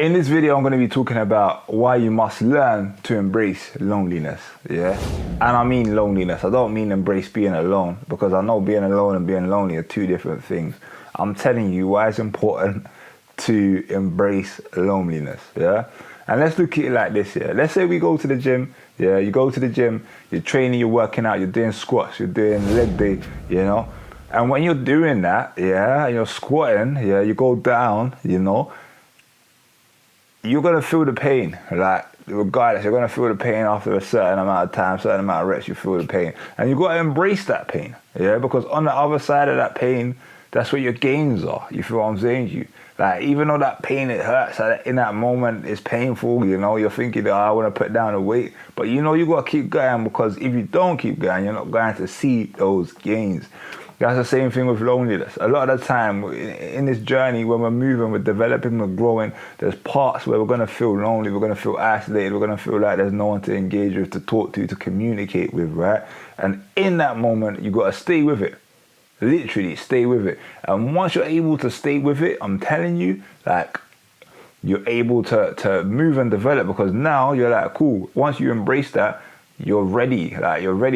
In this video, I'm going to be talking about why you must learn to embrace loneliness, yeah? And I mean loneliness. I don't mean embrace being alone, because I know being alone and being lonely are two different things. I'm telling you why it's important to embrace loneliness, yeah? And let's look at it like this, yeah? Let's say we go to the gym, yeah? You go to the gym, you're training, you're working out, you're doing squats, you're doing leg day, you know? And when you're doing that, yeah, and you're squatting, yeah, you go down, you know, you're going to feel the pain, like, regardless, you're going to feel the pain after a certain amount of time, certain amount of reps, you feel the pain. And you've got to embrace that pain, yeah, because on the other side of that pain, that's where your gains are, you feel what I'm saying to you? Like, even though that pain, it hurts, in that moment, it's painful, you know, you're thinking, oh, I want to put down the weight, but you know you got to keep going, because if you don't keep going, you're not going to see those gains. That's the same thing with loneliness. A lot of the time in this journey, when we're moving, we're developing, we're growing, there's parts where we're going to feel lonely, we're going to feel isolated, we're going to feel like there's no one to engage with, to talk to communicate with, right? And in that moment, you got to stay with it. Literally, stay with it. And once you're able to stay with it, I'm telling you, like, you're able to move and develop, because now you're like, cool, once you embrace that, you're ready,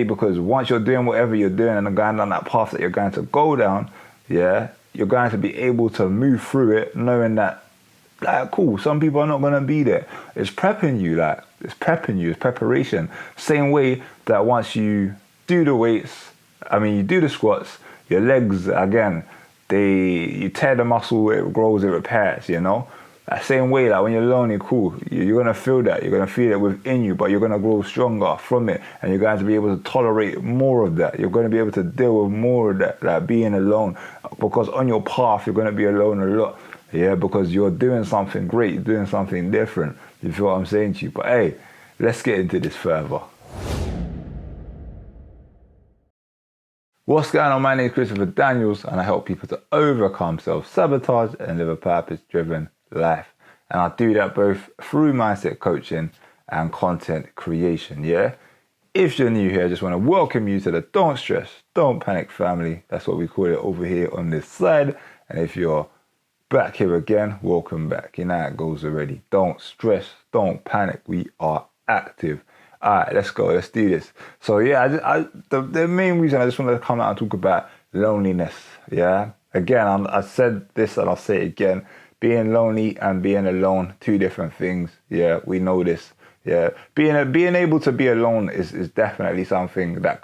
because once you're doing whatever you're doing and going down that path that you're going to go down, yeah, you're going to be able to move through it knowing that, like, cool, some people are not going to be there. It's prepping you, it's preparation. Same way that once you do the weights, you do the squats, your legs, again, you tear the muscle, it grows, it repairs, you know? That same way, like when you're lonely, cool, you're going to feel that. You're going to feel it within you, but you're going to grow stronger from it. And you're going to be able to tolerate more of that. You're going to be able to deal with more of that, like being alone. Because on your path, you're going to be alone a lot. Yeah, because you're doing something great. You're doing something different. You feel what I'm saying to you? But hey, let's get into this further. What's going on? My name is Christopher Daniels, and I help people to overcome self-sabotage and live a purpose-driven life. And I do that both through mindset coaching and content creation, yeah? If you're new here, I just want to welcome you to the Don't Stress, Don't Panic family. That's what we call it over here on this side. And if you're back here again, welcome back. You know how it goes already. Don't stress, don't panic. We are active. All right, let's go. Let's do this. So yeah, the main reason I just wanted to come out and talk about loneliness, yeah? Again, I said this and I'll say it again. Being lonely and being alone, two different things. Yeah, we know this. Yeah, being able to be alone is definitely something that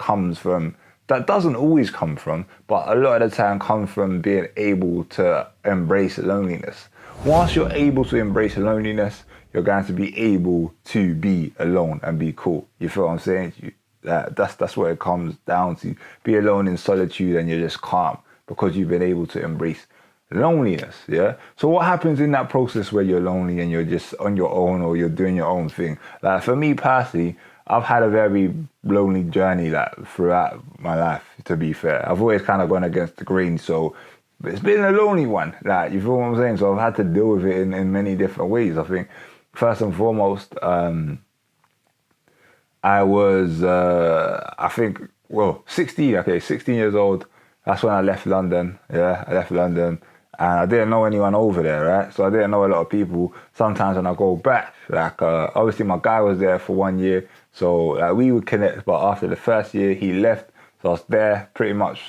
doesn't always come from, but a lot of the time comes from being able to embrace loneliness. Once you're able to embrace loneliness, you're going to be able to be alone and be cool. You feel what I'm saying to you? That's what it comes down to. Be alone in solitude and you're just calm because you've been able to embrace loneliness, yeah? So what happens in that process where you're lonely and you're just on your own or you're doing your own thing? Like, for me personally, I've had a very lonely journey, like, throughout my life, to be fair. I've always kind of gone against the grain, so it's been a lonely one, like, you feel what I'm saying? So I've had to deal with it in many different ways. I think, first and foremost, I was, 16 years old. That's when I left London, yeah? I left London. And I didn't know anyone over there, right? So I didn't know a lot of people. Sometimes when I go back, like, obviously my guy was there for 1 year, so like, we would connect. But after the first year, he left, so I was there pretty much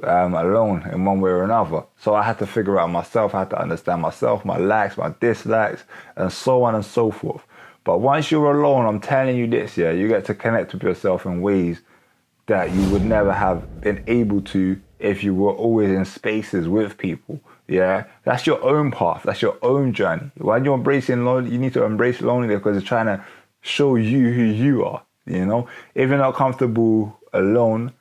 alone in one way or another. So I had to figure out myself. I had to understand myself, my likes, my dislikes, and so on and so forth. But once you're alone, I'm telling you this, yeah, you get to connect with yourself in ways that you would never have been able to if you were always in spaces with people. Yeah, that's your own path. That's your own journey. When you're embracing lonely, you need to embrace loneliness because it's trying to show you who you are. You know, if you're not comfortable alone,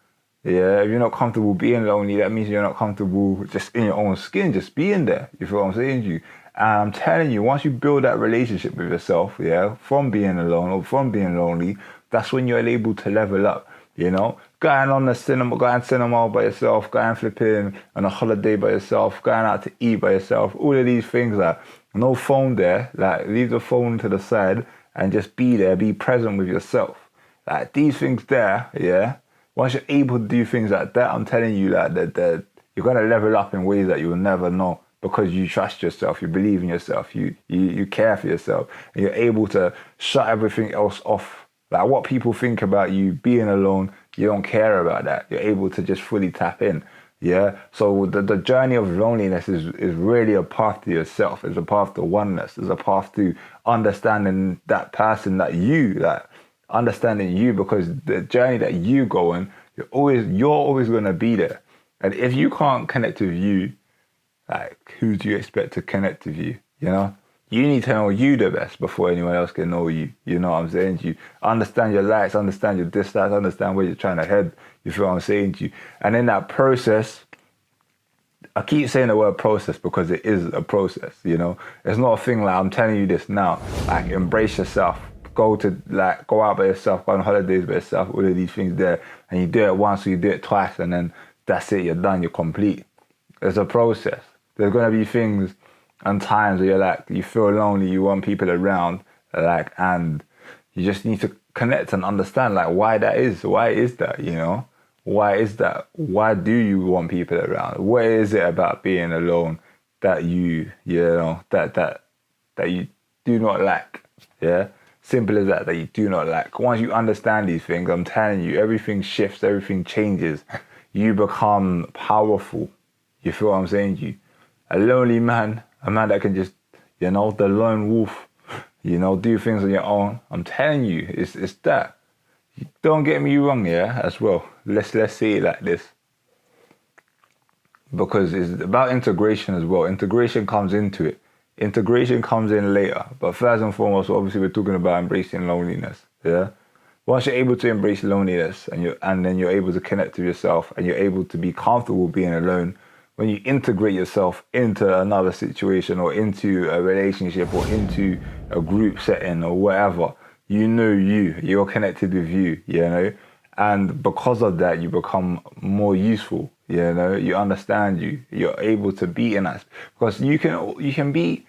yeah, if you're not comfortable being lonely, that means you're not comfortable just in your own skin, just being there. You feel what I'm saying to you? And I'm telling you, once you build that relationship with yourself, yeah, from being alone or from being lonely, that's when you're able to level up. You know, going cinema by yourself, going flipping on a holiday by yourself, going out to eat by yourself, all of these things, like, no phone there, like, leave the phone to the side and just be there, be present with yourself. Like, these things there, yeah, once you're able to do things like that, I'm telling you that you're going to level up in ways that you'll never know because you trust yourself, you believe in yourself, you care for yourself, and you're able to shut everything else off. Like what people think about you being alone, you don't care about that. You're able to just fully tap in. Yeah. So the journey of loneliness is really a path to yourself. It's a path to oneness. It's a path to understanding that person that you, that understanding you, because the journey that you go on, you're always gonna be there. And if you can't connect with you, like who do you expect to connect with you? You know? You need to know you the best before anyone else can know you. You know what I'm saying to you? Understand your likes, understand your dislikes, understand where you're trying to head. You feel what I'm saying to you? And in that process, I keep saying the word process because it is a process, you know? It's not a thing like I'm telling you this now. Like embrace yourself. Go out by yourself, go on holidays by yourself, all of these things there. And you do it once or you do it twice and then that's it, you're done, you're complete. It's a process. There's gonna be things and times where you're like, you feel lonely, you want people around, like, and you just need to connect and understand, like, why is that, you know? Why is that? Why do you want people around? What is it about being alone that you know, that you do not like? Yeah? Simple as that you do not like. Once you understand these things, I'm telling you, everything shifts, everything changes. You become powerful. You feel what I'm saying to you? A lonely man, a man that can just, you know, the lone wolf, you know, do things on your own. I'm telling you, it's that. Don't get me wrong, yeah, as well. Let's say it like this. Because it's about integration as well. Integration comes into it. Integration comes in later. But first and foremost, obviously we're talking about embracing loneliness, yeah? Once you're able to embrace loneliness and then you're able to connect to yourself and you're able to be comfortable being alone, when you integrate yourself into another situation or into a relationship or into a group setting or whatever, you know you're connected with you, you know? And because of that, you become more useful, you know? You understand you're able to be in that. Because you can be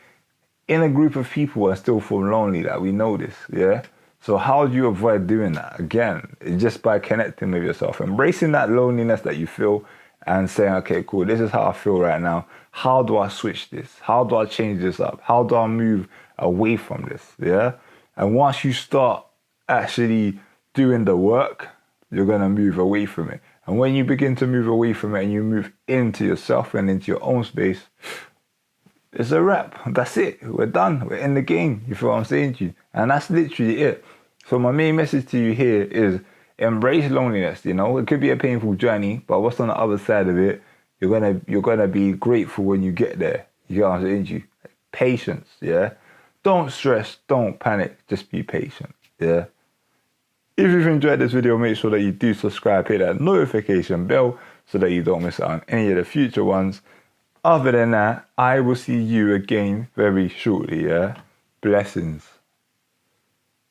in a group of people and still feel lonely, that we know this, yeah? So how do you avoid doing that? Again, just by connecting with yourself, embracing that loneliness that you feel, and saying, okay, cool, this is how I feel right now. How do I switch this? How do I change this up? How do I move away from this? Yeah? And once you start actually doing the work, you're going to move away from it. And when you begin to move away from it and you move into yourself and into your own space, it's a wrap. That's it. We're done. We're in the game. You feel what I'm saying to you? And that's literally it. So my main message to you here is, embrace loneliness, you know. It could be a painful journey, but what's on the other side of it, you're gonna be grateful when you get there. You know what I'm saying to you? Patience, yeah. Don't stress, don't panic, just be patient, yeah. If you've enjoyed this video, make sure that you do subscribe, hit that notification bell so that you don't miss out on any of the future ones. Other than that, I will see you again very shortly, yeah. Blessings.